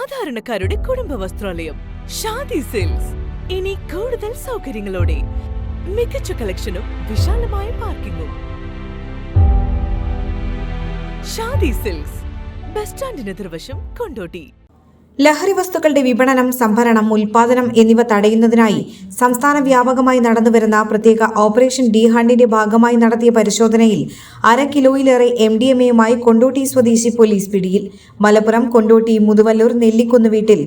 സാധാരണക്കാരുടെ കുടുംബ വസ്ത്രാലയം ഷാദി സിൽക്സ്. ഇനി കൂടുതൽ സൗകര്യങ്ങളോടെ മികച്ച കളക്ഷനും വിശാലമായ പാർക്കിംഗും. ഷാദി സിൽക്സ്, ബസ് സ്റ്റാൻഡിന് എതിർവശം, കൊണ്ടോട്ടി. ലഹരി വസ്തുക്കളുടെ വിപണനം, സംഭരണം, ഉൽപാദനം എന്നിവ തടയുന്നതിനായി സംസ്ഥാന വ്യാപകമായി നടന്നുവരുന്ന പ്രത്യേക ഓപ്പറേഷൻ ഡി ഹണ്ടിന്റെ ഭാഗമായി നടത്തിയ പരിശോധനയിൽ 1/2 കിലോയിലേറെ MDMAയുമായി കൊണ്ടോട്ടി സ്വദേശി പോലീസ് പിടിയിൽ. മലപ്പുറം കൊണ്ടോട്ടി മുതുവല്ലൂർ നെല്ലിക്കുന്ന് വീട്ടിൽ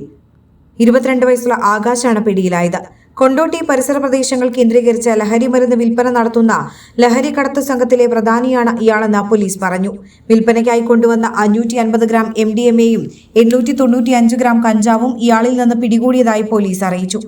22 വയസ്സുള്ള ആകാശാണ് പിടിയിലായത്. കൊണ്ടോട്ടി പരിസര പ്രദേശങ്ങൾ കേന്ദ്രീകരിച്ച് ലഹരി മരുന്ന് വിൽപ്പന നടത്തുന്ന ലഹരി കടത്തു സംഘത്തിലെ പ്രധാനിയാണ് ഇയാളെന്ന് പോലീസ് പറഞ്ഞു. വിൽപ്പനയ്ക്കായി കൊണ്ടുവന്ന 550 ഗ്രാം MDMAയും 895 ഗ്രാം കഞ്ചാവും ഇയാളിൽ നിന്ന് പിടികൂടിയതായി പോലീസ് അറിയിച്ചു.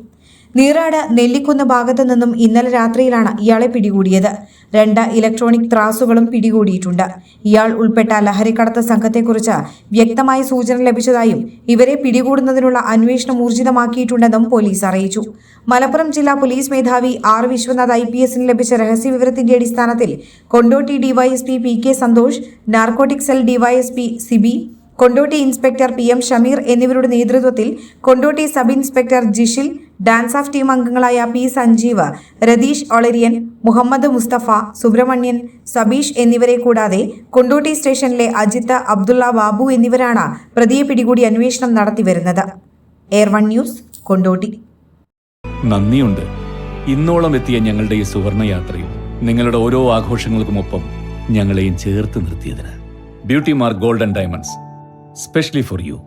നീറാട് നെല്ലിക്കുന്ന് ഭാഗത്തു നിന്നും ഇന്നലെ രാത്രിയിലാണ് ഇയാളെ പിടികൂടിയത്. 2 ഇലക്ട്രോണിക് ത്രാസുകളും പിടികൂടിയിട്ടുണ്ട്. ഇയാൾ ഉൾപ്പെട്ട ലഹരിക്കടത്ത് സംഘത്തെക്കുറിച്ച് വ്യക്തമായ സൂചന ലഭിച്ചതായും ഇവരെ പിടികൂടുന്നതിനുള്ള അന്വേഷണം ഊർജിതമാക്കിയിട്ടുണ്ടെന്നും പോലീസ് അറിയിച്ചു. മലപ്പുറം ജില്ലാ പോലീസ് മേധാവി R. വിശ്വനാഥ് IPSന് ലഭിച്ച രഹസ്യവിവരത്തിന്റെ അടിസ്ഥാനത്തിൽ Kondotty DYSP PK Santhosh, narcotic cell DYSP Sibi, Kondotty inspector PM Shameer എന്നിവരുടെ നേതൃത്വത്തിൽ Kondotty sub inspector Jishil, DANSAF team അംഗങ്ങളായ P. സഞ്ജീവ്, രതീഷ് ഒളരിയൻ, മുഹമ്മദ് മുസ്തഫ, സുബ്രഹ്മണ്യൻ, സബീഷ് എന്നിവരെ കൂടാതെ കൊണ്ടോട്ടി സ്റ്റേഷനിലെ അജിത്ത്, അബ്ദുള്ള, ബാബു എന്നിവരാണ് പ്രതിയെ പിടികൂടി അന്വേഷണം നടത്തിവരുന്നത്. Air 1 news, Kondotty. നന്ദിയുണ്ട്. ഇന്നോളം എത്തിയ ഞങ്ങളുടെ ഈ സുവർണ യാത്രയിൽ നിങ്ങളുടെ ഓരോ ആഘോഷങ്ങൾക്കുമൊപ്പം ഞങ്ങളെയും ചേർത്ത് നിർത്തിയതിന്. Beauty Mark Gold and Diamonds, specially for U.